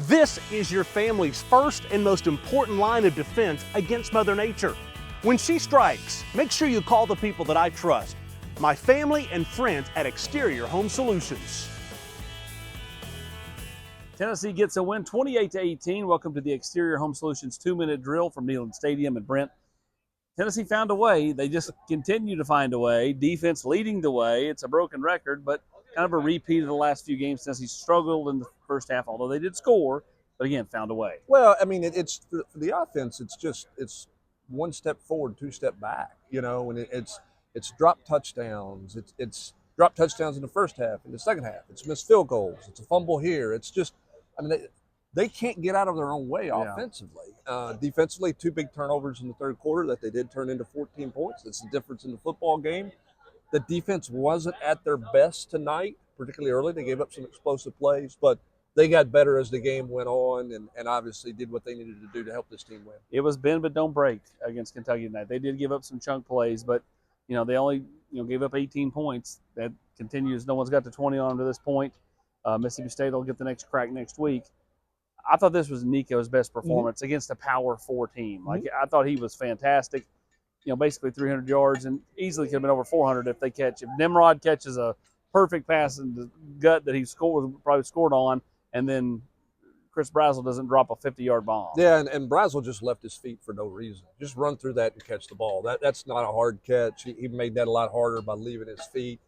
This is your family's first and most important line of defense against Mother Nature. When she strikes, make sure you call the people that I trust, my family and friends at Exterior Home Solutions. Tennessee gets a win 28-18. Welcome to the Exterior Home Solutions 2-minute drill from Neyland Stadium in Brent. Tennessee found a way. They just continue to find a way. Defense leading the way. It's a broken record, but kind of a repeat of the last few games. Tennessee struggled in the first half, although they did score, but again, found a way. Well, I mean, it's for the offense. It's one step forward, two step back. You know, and it's drop touchdowns. It's drop touchdowns in the first half. In the second half, it's missed field goals. It's a fumble here. It's just, I mean, they can't get out of their own way offensively. Defensively, 2 big turnovers in the third quarter that they did turn into 14 points. That's the difference in the football game. The defense wasn't at their best tonight, particularly early. They gave up some explosive plays, but they got better as the game went on and obviously did what they needed to do to help this team win. It was bend but don't break against Kentucky tonight. They did give up some chunk plays, but they only gave up 18 points. That continues. No one's got to 20 on them to this point. Mississippi State will get the next crack next week. I thought this was Nico's best performance against a Power 4 team. Like I thought he was fantastic. Basically 300 yards and easily could have been over 400 if they catch. If Nimrod catches a perfect pass in the gut that he probably scored on, and then Chris Brazzell doesn't drop a 50-yard bomb. Yeah, and Brazzell just left his feet for no reason. Just run through that and catch the ball. That's not a hard catch. He made that a lot harder by leaving his feet.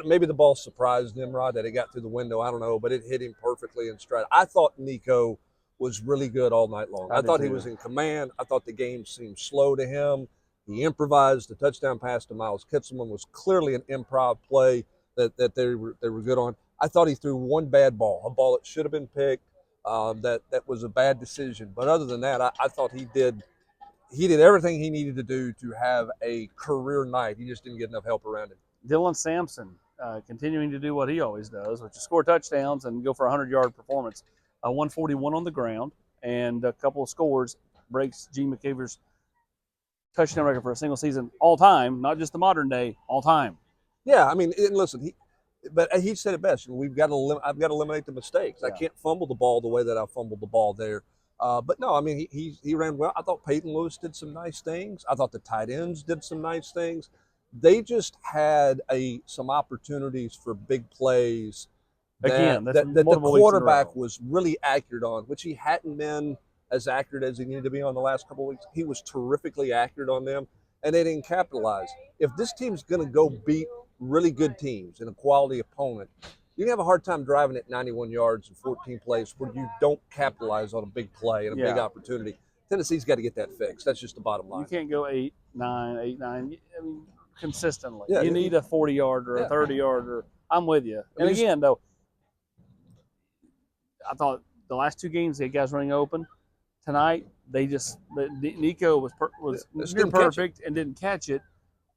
Maybe the ball surprised Nimrod that it got through the window. I don't know, but it hit him perfectly in stride. I thought Nico was really good all night long. I thought he was in command. I thought the game seemed slow to him. He improvised. The touchdown pass to Miles Kitselman was clearly an improv play that they were good on. I thought he threw one bad ball, a ball that should have been picked. That was a bad decision. But other than that, I thought he did everything he needed to do to have a career night. He just didn't get enough help around him. Dylan Sampson continuing to do what he always does, which is score touchdowns and go for a 100-yard performance. 141 on the ground and a couple of scores breaks Gene McCaver's touchdown record for a single season all time, not just the modern day, all time. Yeah, I mean, and listen, he said it best. I've got to eliminate the mistakes. Yeah. I can't fumble the ball the way that I fumbled the ball there. But no, I mean, he ran well. I thought Peyton Lewis did some nice things. I thought the tight ends did some nice things. They just had some opportunities for big plays that the quarterback was really accurate on, which he hadn't been as accurate as he needed to be on the last couple of weeks. He was terrifically accurate on them, and they didn't capitalize. If this team's going to go beat really good teams and a quality opponent, you have a hard time driving at 91 yards and 14 plays where you don't capitalize on a big play and a big opportunity. Tennessee's got to get that fixed. That's just the bottom line. You can't go 8-9. I mean, consistently. You need a 40-yard or a 30-yard. Or I'm with you. And again, though, I thought the last 2 games, the guys running open. Tonight, Nico was near perfect and didn't catch it.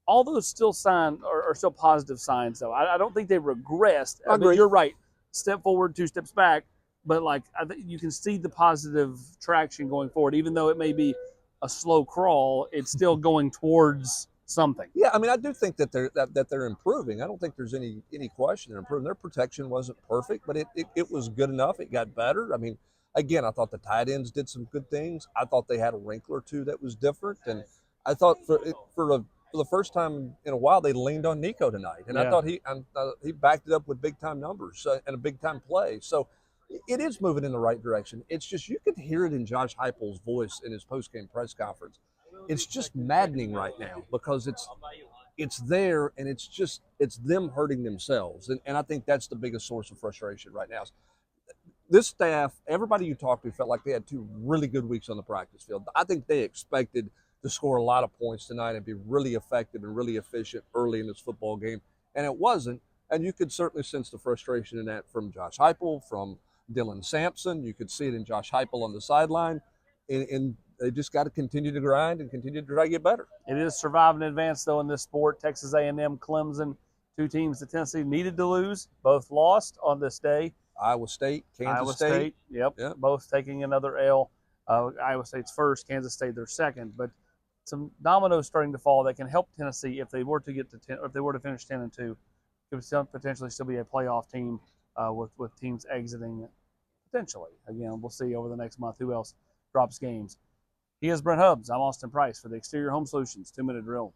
All those still are still positive signs, though. I don't think they regressed. I mean, you're right. Step forward, 2 steps back. But, I think you can see the positive traction going forward. Even though it may be a slow crawl, it's still going towards something. Yeah, I mean, I do think that they're improving. I don't think there's any question they're improving. Their protection wasn't perfect, but it was good enough. It got better. I mean, again, I thought the tight ends did some good things. I thought they had a wrinkle or two that was different, and I thought for the first time in a while they leaned on Nico tonight, and I thought he backed it up with big time numbers and a big time play. So it is moving in the right direction. It's just you could hear it in Josh Heupel's voice in his post-game press conference. It's just maddening right now because it's there and it's them hurting themselves, and I think that's the biggest source of frustration right now. This staff, everybody you talked to felt like they had 2 really good weeks on the practice field. I think they expected to score a lot of points tonight and be really effective and really efficient early in this football game, and it wasn't. And you could certainly sense the frustration in that from Josh Heupel, from Dylan Sampson. You could see it in Josh Heupel on the sideline, and they just got to continue to grind and continue to try to get better. It is survive and advance, though, in this sport. Texas A&M, Clemson, 2 teams that Tennessee needed to lose, both lost on this day. Iowa State, Kansas State. Yep, both taking another L. Iowa State's first, Kansas State their second. But some dominoes starting to fall that can help Tennessee if they were to get to 10, or if they were to finish 10-2, could potentially still be a playoff team with teams exiting potentially. Again, we'll see over the next month who else drops games. He is Brent Hubbs. I'm Austin Price for the Exterior Home Solutions 2-Minute Drill.